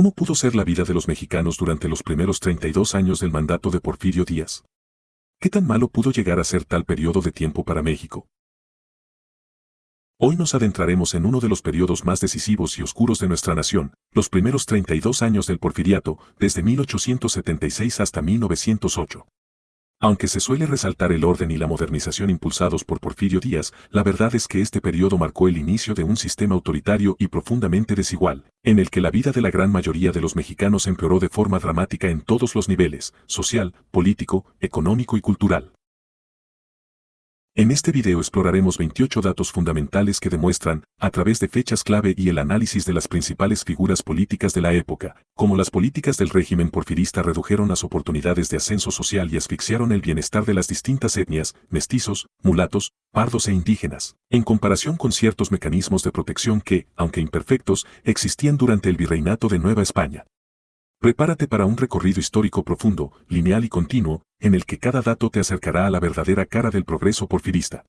¿Cómo pudo ser la vida de los mexicanos durante los primeros 32 años del mandato de Porfirio Díaz? ¿Qué tan malo pudo llegar a ser tal periodo de tiempo para México? Hoy nos adentraremos en uno de los periodos más decisivos y oscuros de nuestra nación, los primeros 32 años del Porfiriato, desde 1876 hasta 1908. Aunque se suele resaltar el orden y la modernización impulsados por Porfirio Díaz, la verdad es que este periodo marcó el inicio de un sistema autoritario y profundamente desigual, en el que la vida de la gran mayoría de los mexicanos empeoró de forma dramática en todos los niveles, social, político, económico y cultural. En este video exploraremos 28 datos fundamentales que demuestran, a través de fechas clave y el análisis de las principales figuras políticas de la época, cómo las políticas del régimen porfirista redujeron las oportunidades de ascenso social y asfixiaron el bienestar de las distintas etnias, mestizos, mulatos, pardos e indígenas, en comparación con ciertos mecanismos de protección que, aunque imperfectos, existían durante el virreinato de Nueva España. Prepárate para un recorrido histórico profundo, lineal y continuo, en el que cada dato te acercará a la verdadera cara del progreso porfirista.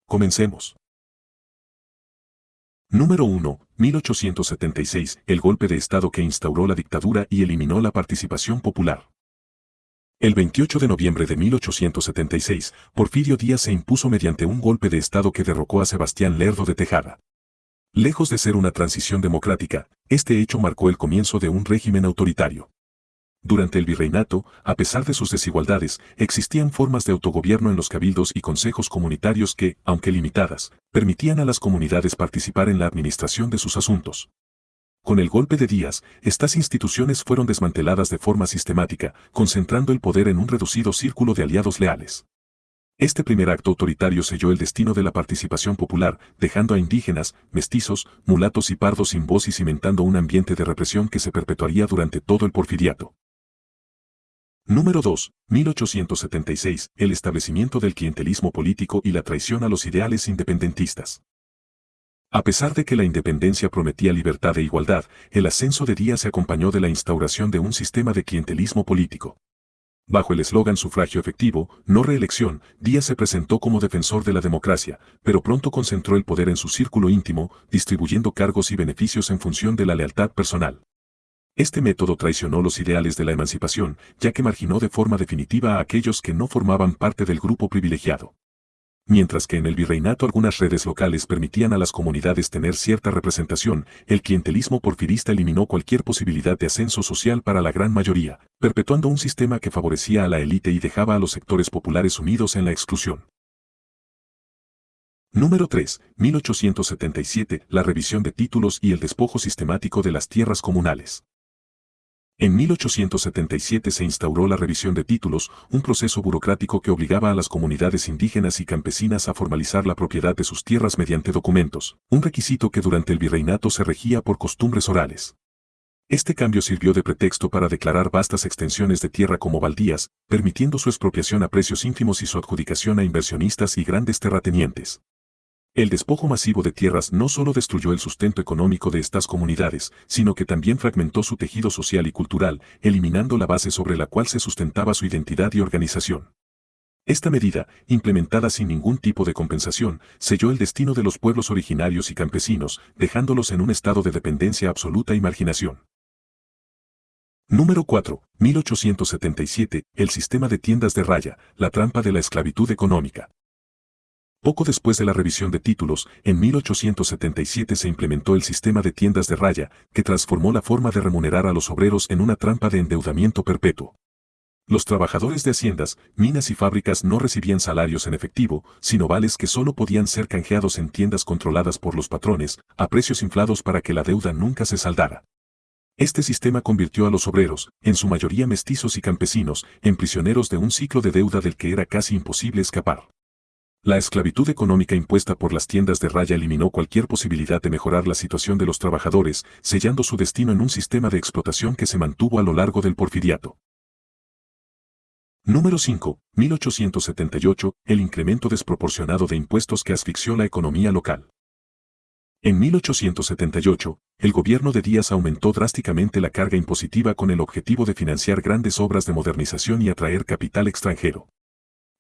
Comencemos. Número 1. 1876, el golpe de Estado que instauró la dictadura y eliminó la participación popular. El 28 de noviembre de 1876, Porfirio Díaz se impuso mediante un golpe de Estado que derrocó a Sebastián Lerdo de Tejada. Lejos de ser una transición democrática, este hecho marcó el comienzo de un régimen autoritario. Durante el virreinato, a pesar de sus desigualdades, existían formas de autogobierno en los cabildos y consejos comunitarios que, aunque limitadas, permitían a las comunidades participar en la administración de sus asuntos. Con el golpe de Díaz, estas instituciones fueron desmanteladas de forma sistemática, concentrando el poder en un reducido círculo de aliados leales. Este primer acto autoritario selló el destino de la participación popular, dejando a indígenas, mestizos, mulatos y pardos sin voz y cimentando un ambiente de represión que se perpetuaría durante todo el porfiriato. Número 2. 1876. El establecimiento del clientelismo político y la traición a los ideales independentistas. A pesar de que la independencia prometía libertad e igualdad, el ascenso de Díaz se acompañó de la instauración de un sistema de clientelismo político. Bajo el eslogan sufragio efectivo, no reelección, Díaz se presentó como defensor de la democracia, pero pronto concentró el poder en su círculo íntimo, distribuyendo cargos y beneficios en función de la lealtad personal. Este método traicionó los ideales de la emancipación, ya que marginó de forma definitiva a aquellos que no formaban parte del grupo privilegiado. Mientras que en el virreinato algunas redes locales permitían a las comunidades tener cierta representación, el clientelismo porfirista eliminó cualquier posibilidad de ascenso social para la gran mayoría, perpetuando un sistema que favorecía a la élite y dejaba a los sectores populares unidos en la exclusión. Número 3. 1877. La revisión de títulos y el despojo sistemático de las tierras comunales. En 1877 se instauró la revisión de títulos, un proceso burocrático que obligaba a las comunidades indígenas y campesinas a formalizar la propiedad de sus tierras mediante documentos, un requisito que durante el virreinato se regía por costumbres orales. Este cambio sirvió de pretexto para declarar vastas extensiones de tierra como baldías, permitiendo su expropiación a precios ínfimos y su adjudicación a inversionistas y grandes terratenientes. El despojo masivo de tierras no solo destruyó el sustento económico de estas comunidades, sino que también fragmentó su tejido social y cultural, eliminando la base sobre la cual se sustentaba su identidad y organización. Esta medida, implementada sin ningún tipo de compensación, selló el destino de los pueblos originarios y campesinos, dejándolos en un estado de dependencia absoluta y marginación. Número 4. 1877. El sistema de tiendas de raya, la trampa de la esclavitud económica. Poco después de la revisión de títulos, en 1877 se implementó el sistema de tiendas de raya, que transformó la forma de remunerar a los obreros en una trampa de endeudamiento perpetuo. Los trabajadores de haciendas, minas y fábricas no recibían salarios en efectivo, sino vales que solo podían ser canjeados en tiendas controladas por los patrones, a precios inflados para que la deuda nunca se saldara. Este sistema convirtió a los obreros, en su mayoría mestizos y campesinos, en prisioneros de un ciclo de deuda del que era casi imposible escapar. La esclavitud económica impuesta por las tiendas de raya eliminó cualquier posibilidad de mejorar la situación de los trabajadores, sellando su destino en un sistema de explotación que se mantuvo a lo largo del porfiriato. Número 5. 1878. El incremento desproporcionado de impuestos que asfixió la economía local. En 1878, el gobierno de Díaz aumentó drásticamente la carga impositiva con el objetivo de financiar grandes obras de modernización y atraer capital extranjero.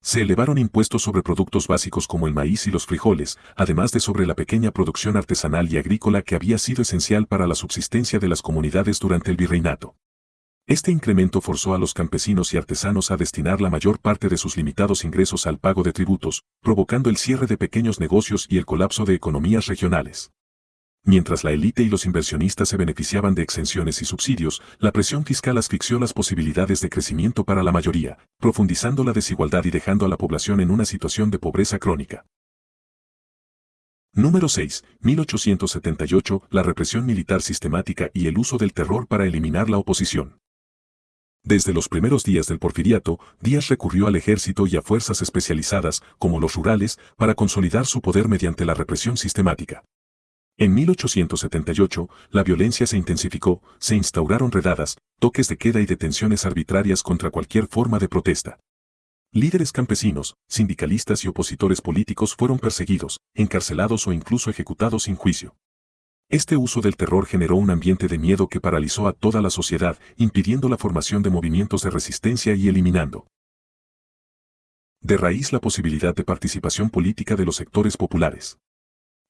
Se elevaron impuestos sobre productos básicos como el maíz y los frijoles, además de sobre la pequeña producción artesanal y agrícola que había sido esencial para la subsistencia de las comunidades durante el virreinato. Este incremento forzó a los campesinos y artesanos a destinar la mayor parte de sus limitados ingresos al pago de tributos, provocando el cierre de pequeños negocios y el colapso de economías regionales. Mientras la élite y los inversionistas se beneficiaban de exenciones y subsidios, la presión fiscal asfixió las posibilidades de crecimiento para la mayoría, profundizando la desigualdad y dejando a la población en una situación de pobreza crónica. Número 6. 1878. La represión militar sistemática y el uso del terror para eliminar la oposición. Desde los primeros días del Porfiriato, Díaz recurrió al ejército y a fuerzas especializadas, como los rurales, para consolidar su poder mediante la represión sistemática. En 1878, la violencia se intensificó, se instauraron redadas, toques de queda y detenciones arbitrarias contra cualquier forma de protesta. Líderes campesinos, sindicalistas y opositores políticos fueron perseguidos, encarcelados o incluso ejecutados sin juicio. Este uso del terror generó un ambiente de miedo que paralizó a toda la sociedad, impidiendo la formación de movimientos de resistencia y eliminando de raíz la posibilidad de participación política de los sectores populares.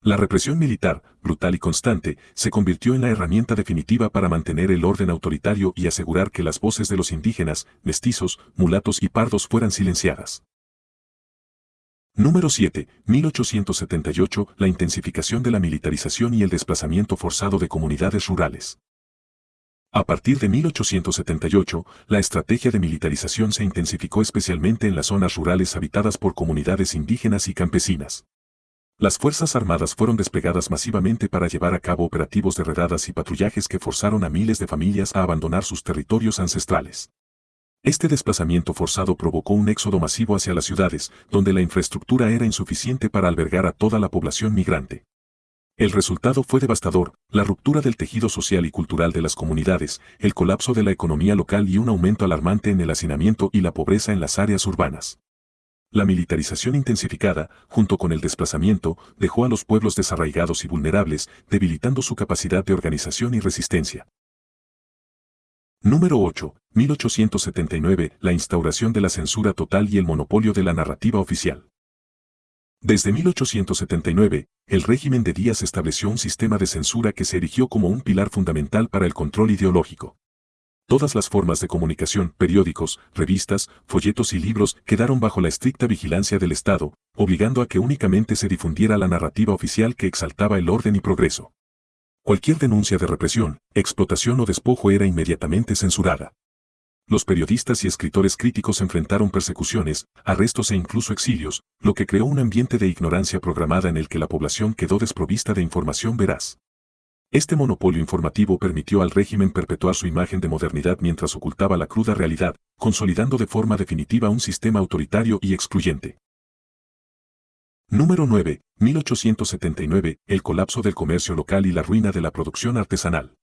La represión militar, brutal y constante, se convirtió en la herramienta definitiva para mantener el orden autoritario y asegurar que las voces de los indígenas, mestizos, mulatos y pardos fueran silenciadas. Número 7. 1878. La intensificación de la militarización y el desplazamiento forzado de comunidades rurales. A partir de 1878, la estrategia de militarización se intensificó especialmente en las zonas rurales habitadas por comunidades indígenas y campesinas. Las Fuerzas Armadas fueron desplegadas masivamente para llevar a cabo operativos de redadas y patrullajes que forzaron a miles de familias a abandonar sus territorios ancestrales. Este desplazamiento forzado provocó un éxodo masivo hacia las ciudades, donde la infraestructura era insuficiente para albergar a toda la población migrante. El resultado fue devastador: la ruptura del tejido social y cultural de las comunidades, el colapso de la economía local y un aumento alarmante en el hacinamiento y la pobreza en las áreas urbanas. La militarización intensificada, junto con el desplazamiento, dejó a los pueblos desarraigados y vulnerables, debilitando su capacidad de organización y resistencia. Número 8. 1879. La instauración de la censura total y el monopolio de la narrativa oficial. Desde 1879, el régimen de Díaz estableció un sistema de censura que se erigió como un pilar fundamental para el control ideológico. Todas las formas de comunicación, periódicos, revistas, folletos y libros quedaron bajo la estricta vigilancia del Estado, obligando a que únicamente se difundiera la narrativa oficial que exaltaba el orden y progreso. Cualquier denuncia de represión, explotación o despojo era inmediatamente censurada. Los periodistas y escritores críticos enfrentaron persecuciones, arrestos e incluso exilios, lo que creó un ambiente de ignorancia programada en el que la población quedó desprovista de información veraz. Este monopolio informativo permitió al régimen perpetuar su imagen de modernidad mientras ocultaba la cruda realidad, consolidando de forma definitiva un sistema autoritario y excluyente. Número 9. 1879. El colapso del comercio local y la ruina de la producción artesanal.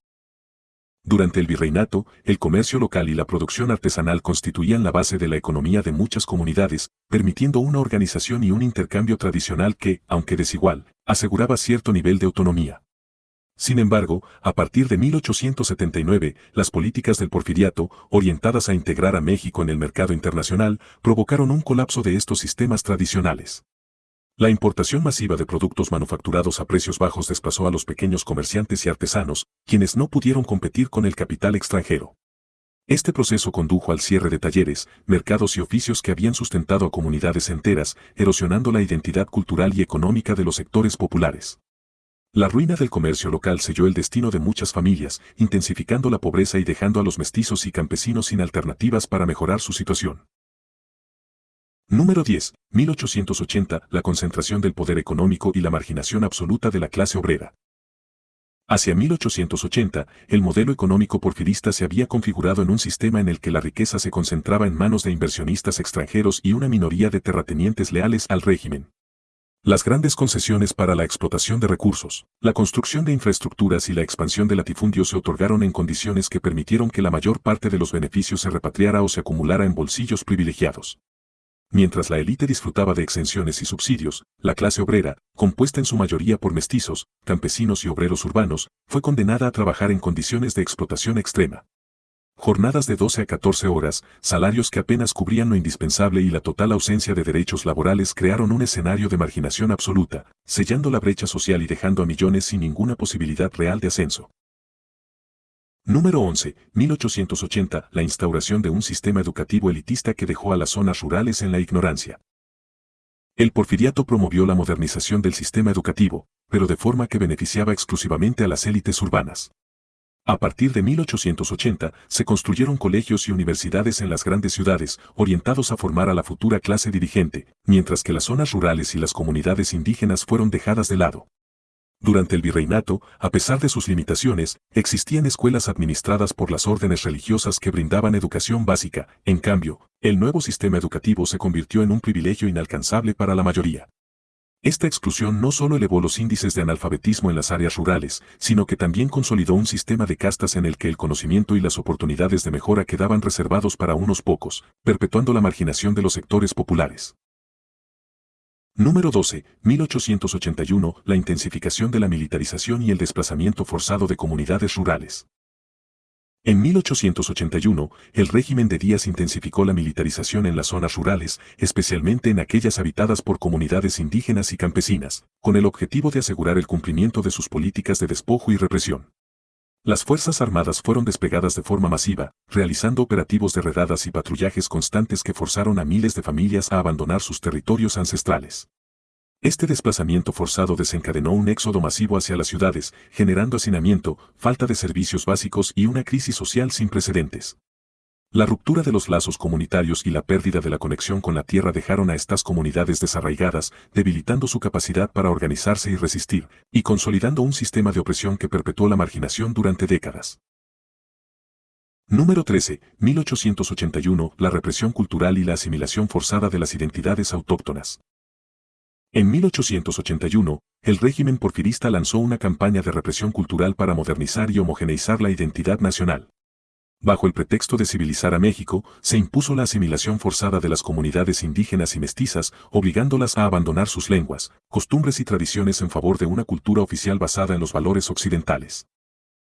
Durante el virreinato, el comercio local y la producción artesanal constituían la base de la economía de muchas comunidades, permitiendo una organización y un intercambio tradicional que, aunque desigual, aseguraba cierto nivel de autonomía. Sin embargo, a partir de 1879, las políticas del Porfiriato, orientadas a integrar a México en el mercado internacional, provocaron un colapso de estos sistemas tradicionales. La importación masiva de productos manufacturados a precios bajos desplazó a los pequeños comerciantes y artesanos, quienes no pudieron competir con el capital extranjero. Este proceso condujo al cierre de talleres, mercados y oficios que habían sustentado a comunidades enteras, erosionando la identidad cultural y económica de los sectores populares. La ruina del comercio local selló el destino de muchas familias, intensificando la pobreza y dejando a los mestizos y campesinos sin alternativas para mejorar su situación. Número 10. 1880. La concentración del poder económico y la marginación absoluta de la clase obrera. Hacia 1880, el modelo económico porfirista se había configurado en un sistema en el que la riqueza se concentraba en manos de inversionistas extranjeros y una minoría de terratenientes leales al régimen. Las grandes concesiones para la explotación de recursos, la construcción de infraestructuras y la expansión del latifundio se otorgaron en condiciones que permitieron que la mayor parte de los beneficios se repatriara o se acumulara en bolsillos privilegiados. Mientras la élite disfrutaba de exenciones y subsidios, la clase obrera, compuesta en su mayoría por mestizos, campesinos y obreros urbanos, fue condenada a trabajar en condiciones de explotación extrema. Jornadas de 12 a 14 horas, salarios que apenas cubrían lo indispensable y la total ausencia de derechos laborales crearon un escenario de marginación absoluta, sellando la brecha social y dejando a millones sin ninguna posibilidad real de ascenso. Número 11. 1880. La instauración de un sistema educativo elitista que dejó a las zonas rurales en la ignorancia. El porfiriato promovió la modernización del sistema educativo, pero de forma que beneficiaba exclusivamente a las élites urbanas. A partir de 1880, se construyeron colegios y universidades en las grandes ciudades, orientados a formar a la futura clase dirigente, mientras que las zonas rurales y las comunidades indígenas fueron dejadas de lado. Durante el virreinato, a pesar de sus limitaciones, existían escuelas administradas por las órdenes religiosas que brindaban educación básica. En cambio, el nuevo sistema educativo se convirtió en un privilegio inalcanzable para la mayoría. Esta exclusión no solo elevó los índices de analfabetismo en las áreas rurales, sino que también consolidó un sistema de castas en el que el conocimiento y las oportunidades de mejora quedaban reservados para unos pocos, perpetuando la marginación de los sectores populares. Número 12. 1881. La intensificación de la militarización y el desplazamiento forzado de comunidades rurales. En 1881, el régimen de Díaz intensificó la militarización en las zonas rurales, especialmente en aquellas habitadas por comunidades indígenas y campesinas, con el objetivo de asegurar el cumplimiento de sus políticas de despojo y represión. Las Fuerzas Armadas fueron desplegadas de forma masiva, realizando operativos de redadas y patrullajes constantes que forzaron a miles de familias a abandonar sus territorios ancestrales. Este desplazamiento forzado desencadenó un éxodo masivo hacia las ciudades, generando hacinamiento, falta de servicios básicos y una crisis social sin precedentes. La ruptura de los lazos comunitarios y la pérdida de la conexión con la tierra dejaron a estas comunidades desarraigadas, debilitando su capacidad para organizarse y resistir, y consolidando un sistema de opresión que perpetuó la marginación durante décadas. Número 13. 1881. La represión cultural y la asimilación forzada de las identidades autóctonas. En 1881, el régimen porfirista lanzó una campaña de represión cultural para modernizar y homogeneizar la identidad nacional. Bajo el pretexto de civilizar a México, se impuso la asimilación forzada de las comunidades indígenas y mestizas, obligándolas a abandonar sus lenguas, costumbres y tradiciones en favor de una cultura oficial basada en los valores occidentales.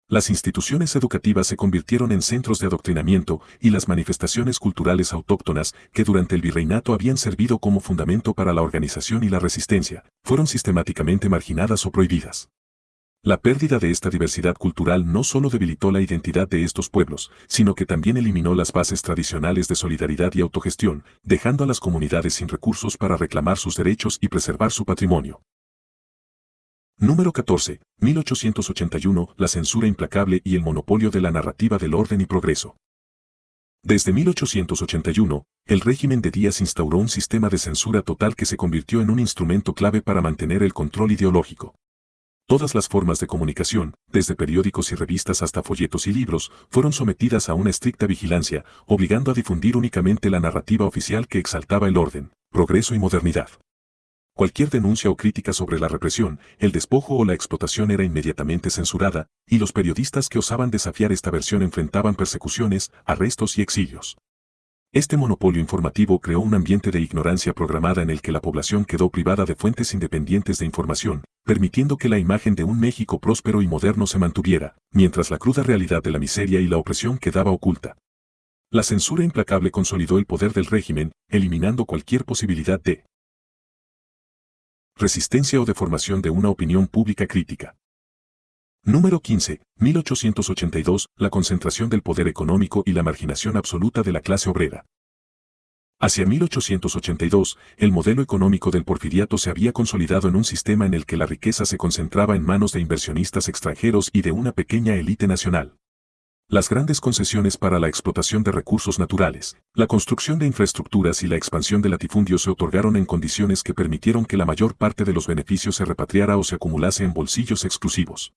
Las instituciones educativas se convirtieron en centros de adoctrinamiento y las manifestaciones culturales autóctonas, que durante el virreinato habían servido como fundamento para la organización y la resistencia, fueron sistemáticamente marginadas o prohibidas. La pérdida de esta diversidad cultural no solo debilitó la identidad de estos pueblos, sino que también eliminó las bases tradicionales de solidaridad y autogestión, dejando a las comunidades sin recursos para reclamar sus derechos y preservar su patrimonio. Número 14. 1881. La censura implacable y el monopolio de la narrativa del orden y progreso. Desde 1881, el régimen de Díaz instauró un sistema de censura total que se convirtió en un instrumento clave para mantener el control ideológico. Todas las formas de comunicación, desde periódicos y revistas hasta folletos y libros, fueron sometidas a una estricta vigilancia, obligando a difundir únicamente la narrativa oficial que exaltaba el orden, progreso y modernidad. Cualquier denuncia o crítica sobre la represión, el despojo o la explotación era inmediatamente censurada, y los periodistas que osaban desafiar esta versión enfrentaban persecuciones, arrestos y exilios. Este monopolio informativo creó un ambiente de ignorancia programada en el que la población quedó privada de fuentes independientes de información, permitiendo que la imagen de un México próspero y moderno se mantuviera, mientras la cruda realidad de la miseria y la opresión quedaba oculta. La censura implacable consolidó el poder del régimen, eliminando cualquier posibilidad de resistencia o deformación de una opinión pública crítica. Número 15. 1882. La concentración del poder económico y la marginación absoluta de la clase obrera. Hacia 1882, el modelo económico del porfiriato se había consolidado en un sistema en el que la riqueza se concentraba en manos de inversionistas extranjeros y de una pequeña élite nacional. Las grandes concesiones para la explotación de recursos naturales, la construcción de infraestructuras y la expansión de latifundios se otorgaron en condiciones que permitieron que la mayor parte de los beneficios se repatriara o se acumulase en bolsillos exclusivos.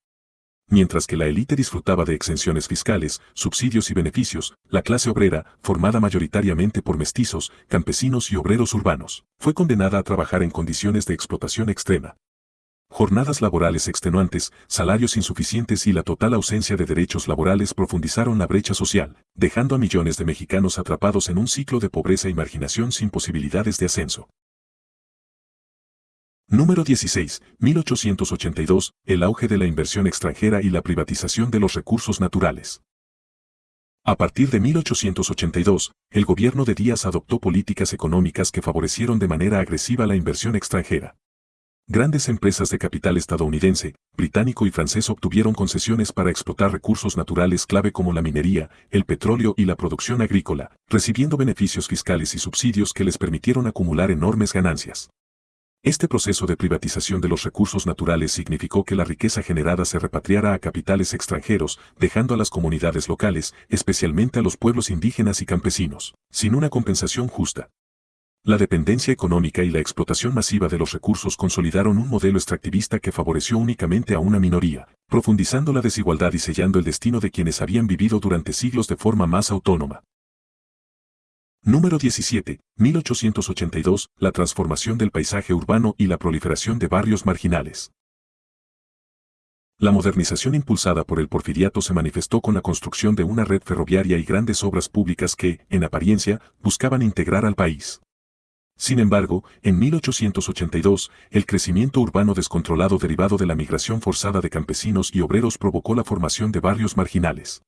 Mientras que la élite disfrutaba de exenciones fiscales, subsidios y beneficios, la clase obrera, formada mayoritariamente por mestizos, campesinos y obreros urbanos, fue condenada a trabajar en condiciones de explotación extrema. Jornadas laborales extenuantes, salarios insuficientes y la total ausencia de derechos laborales profundizaron la brecha social, dejando a millones de mexicanos atrapados en un ciclo de pobreza y marginación sin posibilidades de ascenso. Número 16. 1882. El auge de la inversión extranjera y la privatización de los recursos naturales. A partir de 1882, el gobierno de Díaz adoptó políticas económicas que favorecieron de manera agresiva la inversión extranjera. Grandes empresas de capital estadounidense, británico y francés obtuvieron concesiones para explotar recursos naturales clave como la minería, el petróleo y la producción agrícola, recibiendo beneficios fiscales y subsidios que les permitieron acumular enormes ganancias. Este proceso de privatización de los recursos naturales significó que la riqueza generada se repatriara a capitales extranjeros, dejando a las comunidades locales, especialmente a los pueblos indígenas y campesinos, sin una compensación justa. La dependencia económica y la explotación masiva de los recursos consolidaron un modelo extractivista que favoreció únicamente a una minoría, profundizando la desigualdad y sellando el destino de quienes habían vivido durante siglos de forma más autónoma. Número 17. 1882. La transformación del paisaje urbano y la proliferación de barrios marginales. La modernización impulsada por el Porfiriato se manifestó con la construcción de una red ferroviaria y grandes obras públicas que, en apariencia, buscaban integrar al país. Sin embargo, en 1882, el crecimiento urbano descontrolado derivado de la migración forzada de campesinos y obreros provocó la formación de barrios marginales.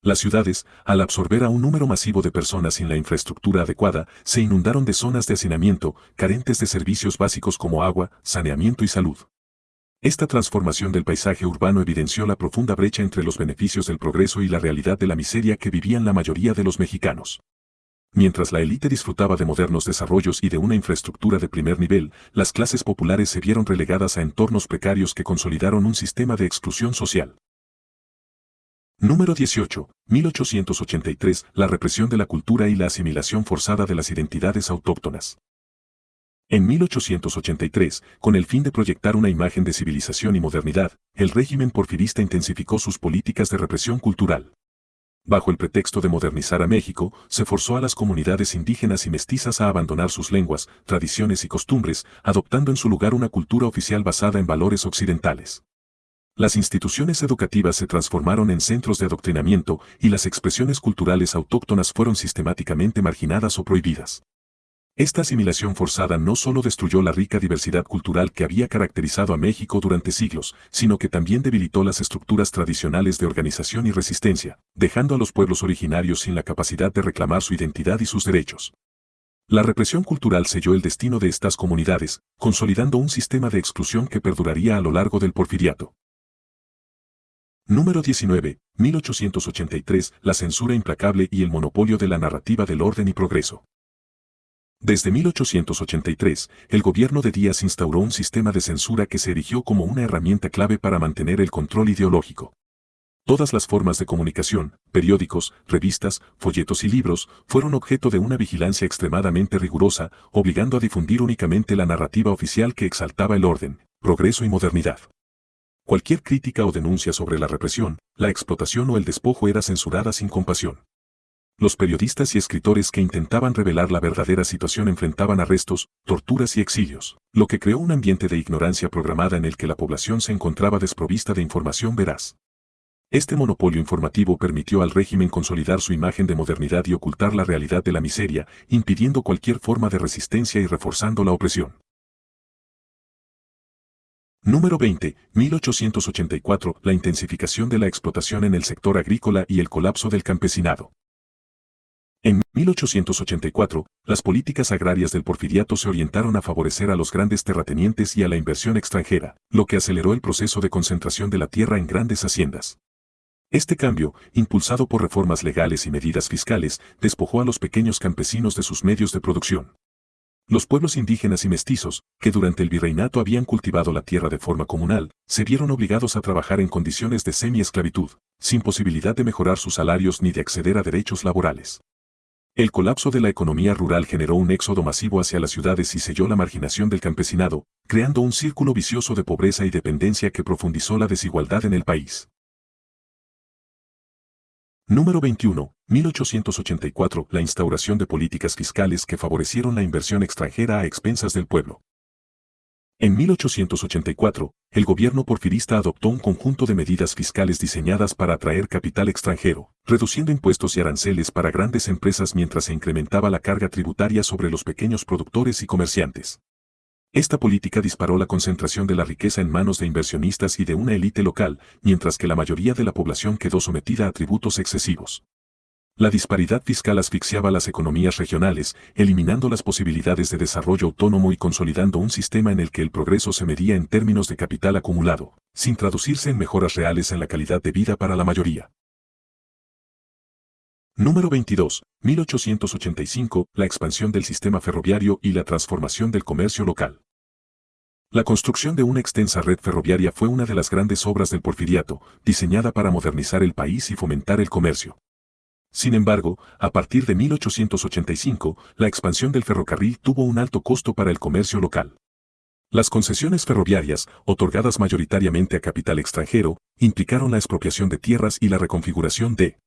Las ciudades, al absorber a un número masivo de personas sin la infraestructura adecuada, se inundaron de zonas de hacinamiento, carentes de servicios básicos como agua, saneamiento y salud. Esta transformación del paisaje urbano evidenció la profunda brecha entre los beneficios del progreso y la realidad de la miseria que vivían la mayoría de los mexicanos. Mientras la élite disfrutaba de modernos desarrollos y de una infraestructura de primer nivel, las clases populares se vieron relegadas a entornos precarios que consolidaron un sistema de exclusión social. Número 18. 1883. La represión de la cultura y la asimilación forzada de las identidades autóctonas. En 1883, con el fin de proyectar una imagen de civilización y modernidad, el régimen porfirista intensificó sus políticas de represión cultural. Bajo el pretexto de modernizar a México, se forzó a las comunidades indígenas y mestizas a abandonar sus lenguas, tradiciones y costumbres, adoptando en su lugar una cultura oficial basada en valores occidentales. Las instituciones educativas se transformaron en centros de adoctrinamiento y las expresiones culturales autóctonas fueron sistemáticamente marginadas o prohibidas. Esta asimilación forzada no solo destruyó la rica diversidad cultural que había caracterizado a México durante siglos, sino que también debilitó las estructuras tradicionales de organización y resistencia, dejando a los pueblos originarios sin la capacidad de reclamar su identidad y sus derechos. La represión cultural selló el destino de estas comunidades, consolidando un sistema de exclusión que perduraría a lo largo del Porfiriato. Número 19. 1883. La censura implacable y el monopolio de la narrativa del orden y progreso. Desde 1883, el gobierno de Díaz instauró un sistema de censura que se erigió como una herramienta clave para mantener el control ideológico. Todas las formas de comunicación, periódicos, revistas, folletos y libros, fueron objeto de una vigilancia extremadamente rigurosa, obligando a difundir únicamente la narrativa oficial que exaltaba el orden, progreso y modernidad. Cualquier crítica o denuncia sobre la represión, la explotación o el despojo era censurada sin compasión. Los periodistas y escritores que intentaban revelar la verdadera situación enfrentaban arrestos, torturas y exilios, lo que creó un ambiente de ignorancia programada en el que la población se encontraba desprovista de información veraz. Este monopolio informativo permitió al régimen consolidar su imagen de modernidad y ocultar la realidad de la miseria, impidiendo cualquier forma de resistencia y reforzando la opresión. Número 20. 1884. La intensificación de la explotación en el sector agrícola y el colapso del campesinado. En 1884, las políticas agrarias del Porfiriato se orientaron a favorecer a los grandes terratenientes y a la inversión extranjera, lo que aceleró el proceso de concentración de la tierra en grandes haciendas. Este cambio, impulsado por reformas legales y medidas fiscales, despojó a los pequeños campesinos de sus medios de producción. Los pueblos indígenas y mestizos, que durante el virreinato habían cultivado la tierra de forma comunal, se vieron obligados a trabajar en condiciones de semi-esclavitud, sin posibilidad de mejorar sus salarios ni de acceder a derechos laborales. El colapso de la economía rural generó un éxodo masivo hacia las ciudades y selló la marginación del campesinado, creando un círculo vicioso de pobreza y dependencia que profundizó la desigualdad en el país. Número 21. 1884. La instauración de políticas fiscales que favorecieron la inversión extranjera a expensas del pueblo. En 1884, el gobierno porfirista adoptó un conjunto de medidas fiscales diseñadas para atraer capital extranjero, reduciendo impuestos y aranceles para grandes empresas mientras se incrementaba la carga tributaria sobre los pequeños productores y comerciantes. Esta política disparó la concentración de la riqueza en manos de inversionistas y de una élite local, mientras que la mayoría de la población quedó sometida a tributos excesivos. La disparidad fiscal asfixiaba las economías regionales, eliminando las posibilidades de desarrollo autónomo y consolidando un sistema en el que el progreso se medía en términos de capital acumulado, sin traducirse en mejoras reales en la calidad de vida para la mayoría. Número 22. 1885. La expansión del sistema ferroviario y la transformación del comercio local. La construcción de una extensa red ferroviaria fue una de las grandes obras del Porfiriato, diseñada para modernizar el país y fomentar el comercio. Sin embargo, a partir de 1885, la expansión del ferrocarril tuvo un alto costo para el comercio local. Las concesiones ferroviarias, otorgadas mayoritariamente a capital extranjero, implicaron la expropiación de tierras y la reconfiguración de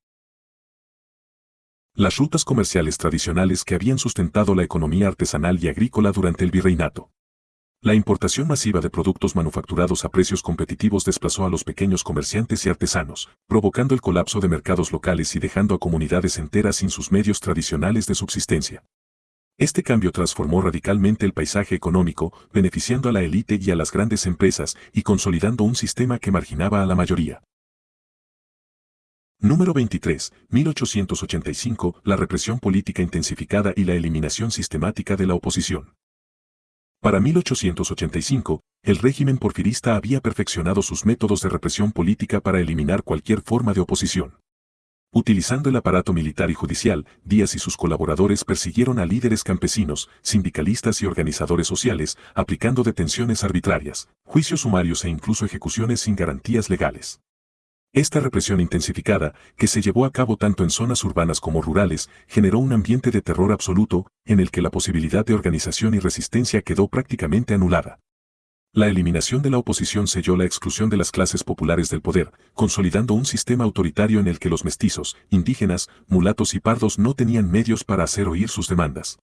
las rutas comerciales tradicionales que habían sustentado la economía artesanal y agrícola durante el virreinato. La importación masiva de productos manufacturados a precios competitivos desplazó a los pequeños comerciantes y artesanos, provocando el colapso de mercados locales y dejando a comunidades enteras sin sus medios tradicionales de subsistencia. Este cambio transformó radicalmente el paisaje económico, beneficiando a la élite y a las grandes empresas y consolidando un sistema que marginaba a la mayoría. Número 23. 1885. La represión política intensificada y la eliminación sistemática de la oposición. Para 1885, el régimen porfirista había perfeccionado sus métodos de represión política para eliminar cualquier forma de oposición. Utilizando el aparato militar y judicial, Díaz y sus colaboradores persiguieron a líderes campesinos, sindicalistas y organizadores sociales, aplicando detenciones arbitrarias, juicios sumarios e incluso ejecuciones sin garantías legales. Esta represión intensificada, que se llevó a cabo tanto en zonas urbanas como rurales, generó un ambiente de terror absoluto, en el que la posibilidad de organización y resistencia quedó prácticamente anulada. La eliminación de la oposición selló la exclusión de las clases populares del poder, consolidando un sistema autoritario en el que los mestizos, indígenas, mulatos y pardos no tenían medios para hacer oír sus demandas.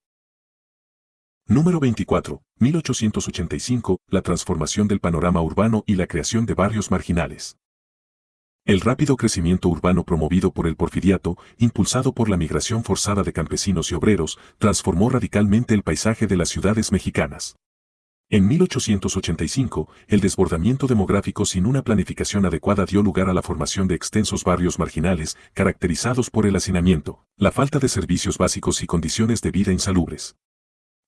Número 24. 1885. La transformación del panorama urbano y la creación de barrios marginales. El rápido crecimiento urbano promovido por el Porfiriato, impulsado por la migración forzada de campesinos y obreros, transformó radicalmente el paisaje de las ciudades mexicanas. En 1885, el desbordamiento demográfico sin una planificación adecuada dio lugar a la formación de extensos barrios marginales, caracterizados por el hacinamiento, la falta de servicios básicos y condiciones de vida insalubres.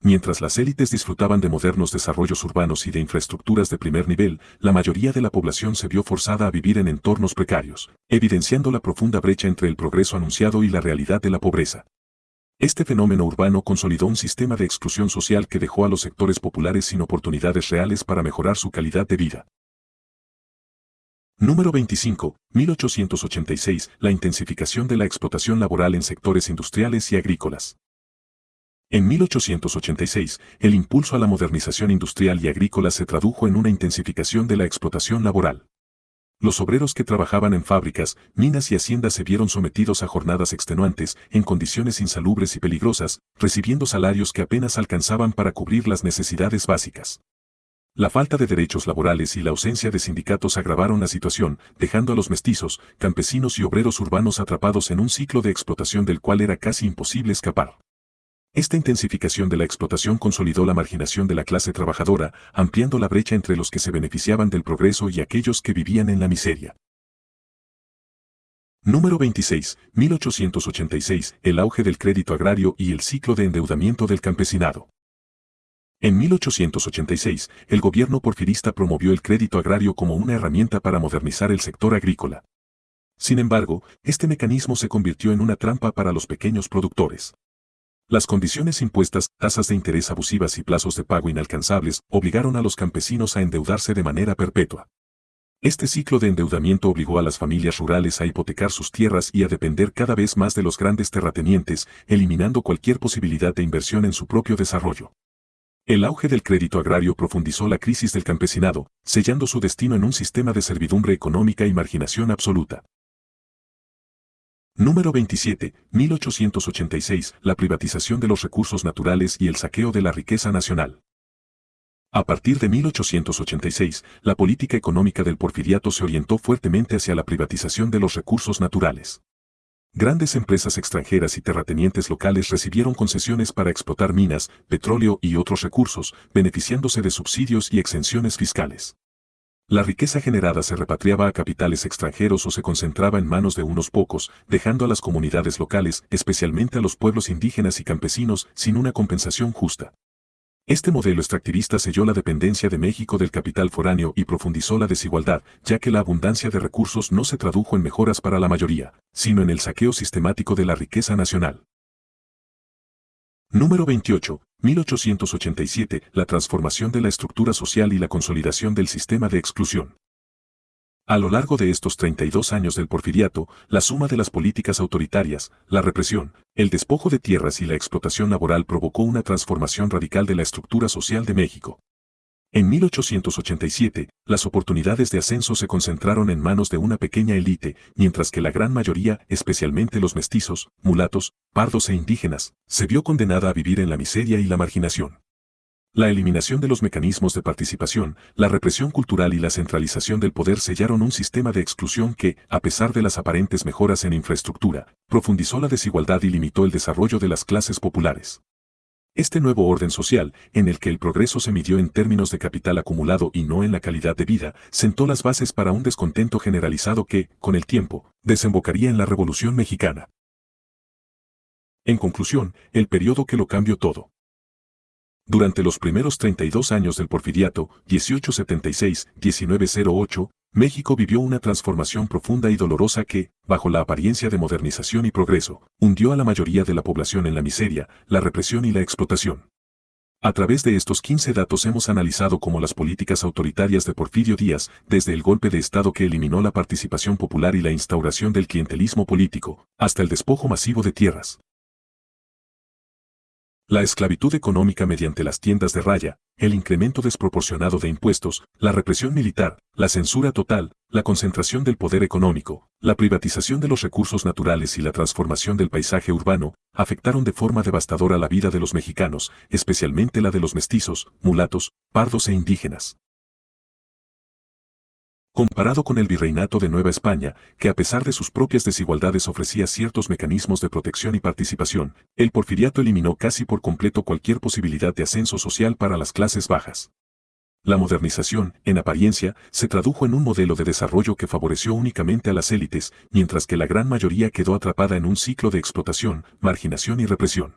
Mientras las élites disfrutaban de modernos desarrollos urbanos y de infraestructuras de primer nivel, la mayoría de la población se vio forzada a vivir en entornos precarios, evidenciando la profunda brecha entre el progreso anunciado y la realidad de la pobreza. Este fenómeno urbano consolidó un sistema de exclusión social que dejó a los sectores populares sin oportunidades reales para mejorar su calidad de vida. Número 25. 1886. La intensificación de la explotación laboral en sectores industriales y agrícolas. En 1886, el impulso a la modernización industrial y agrícola se tradujo en una intensificación de la explotación laboral. Los obreros que trabajaban en fábricas, minas y haciendas se vieron sometidos a jornadas extenuantes, en condiciones insalubres y peligrosas, recibiendo salarios que apenas alcanzaban para cubrir las necesidades básicas. La falta de derechos laborales y la ausencia de sindicatos agravaron la situación, dejando a los mestizos, campesinos y obreros urbanos atrapados en un ciclo de explotación del cual era casi imposible escapar. Esta intensificación de la explotación consolidó la marginación de la clase trabajadora, ampliando la brecha entre los que se beneficiaban del progreso y aquellos que vivían en la miseria. Número 26. 1886. El auge del crédito agrario y el ciclo de endeudamiento del campesinado. En 1886, el gobierno porfirista promovió el crédito agrario como una herramienta para modernizar el sector agrícola. Sin embargo, este mecanismo se convirtió en una trampa para los pequeños productores. Las condiciones impuestas, tasas de interés abusivas y plazos de pago inalcanzables, obligaron a los campesinos a endeudarse de manera perpetua. Este ciclo de endeudamiento obligó a las familias rurales a hipotecar sus tierras y a depender cada vez más de los grandes terratenientes, eliminando cualquier posibilidad de inversión en su propio desarrollo. El auge del crédito agrario profundizó la crisis del campesinado, sellando su destino en un sistema de servidumbre económica y marginación absoluta. Número 27. 1886. La privatización de los recursos naturales y el saqueo de la riqueza nacional. A partir de 1886, la política económica del Porfiriato se orientó fuertemente hacia la privatización de los recursos naturales. Grandes empresas extranjeras y terratenientes locales recibieron concesiones para explotar minas, petróleo y otros recursos, beneficiándose de subsidios y exenciones fiscales. La riqueza generada se repatriaba a capitales extranjeros o se concentraba en manos de unos pocos, dejando a las comunidades locales, especialmente a los pueblos indígenas y campesinos, sin una compensación justa. Este modelo extractivista selló la dependencia de México del capital foráneo y profundizó la desigualdad, ya que la abundancia de recursos no se tradujo en mejoras para la mayoría, sino en el saqueo sistemático de la riqueza nacional. Número 28. 1887. La transformación de la estructura social y la consolidación del sistema de exclusión. A lo largo de estos 32 años del porfiriato, la suma de las políticas autoritarias, la represión, el despojo de tierras y la explotación laboral provocó una transformación radical de la estructura social de México. En 1887, las oportunidades de ascenso se concentraron en manos de una pequeña élite, mientras que la gran mayoría, especialmente los mestizos, mulatos, pardos e indígenas, se vio condenada a vivir en la miseria y la marginación. La eliminación de los mecanismos de participación, la represión cultural y la centralización del poder sellaron un sistema de exclusión que, a pesar de las aparentes mejoras en infraestructura, profundizó la desigualdad y limitó el desarrollo de las clases populares. Este nuevo orden social, en el que el progreso se midió en términos de capital acumulado y no en la calidad de vida, sentó las bases para un descontento generalizado que, con el tiempo, desembocaría en la Revolución Mexicana. En conclusión, el periodo que lo cambió todo. Durante los primeros 32 años del porfiriato, 1876-1908, México vivió una transformación profunda y dolorosa que, bajo la apariencia de modernización y progreso, hundió a la mayoría de la población en la miseria, la represión y la explotación. A través de estos 15 datos hemos analizado cómo las políticas autoritarias de Porfirio Díaz, desde el golpe de Estado que eliminó la participación popular y la instauración del clientelismo político, hasta el despojo masivo de tierras, la esclavitud económica mediante las tiendas de raya, el incremento desproporcionado de impuestos, la represión militar, la censura total, la concentración del poder económico, la privatización de los recursos naturales y la transformación del paisaje urbano, afectaron de forma devastadora la vida de los mexicanos, especialmente la de los mestizos, mulatos, pardos e indígenas. Comparado con el virreinato de Nueva España, que a pesar de sus propias desigualdades ofrecía ciertos mecanismos de protección y participación, el porfiriato eliminó casi por completo cualquier posibilidad de ascenso social para las clases bajas. La modernización, en apariencia, se tradujo en un modelo de desarrollo que favoreció únicamente a las élites, mientras que la gran mayoría quedó atrapada en un ciclo de explotación, marginación y represión.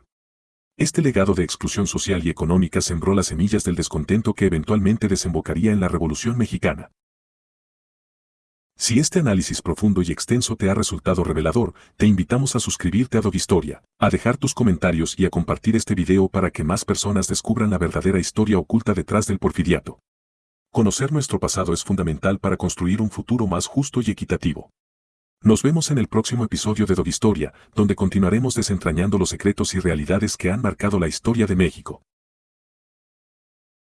Este legado de exclusión social y económica sembró las semillas del descontento que eventualmente desembocaría en la Revolución Mexicana. Si este análisis profundo y extenso te ha resultado revelador, te invitamos a suscribirte a Dovistoria, a dejar tus comentarios y a compartir este video para que más personas descubran la verdadera historia oculta detrás del porfiriato. Conocer nuestro pasado es fundamental para construir un futuro más justo y equitativo. Nos vemos en el próximo episodio de Dovistoria, donde continuaremos desentrañando los secretos y realidades que han marcado la historia de México.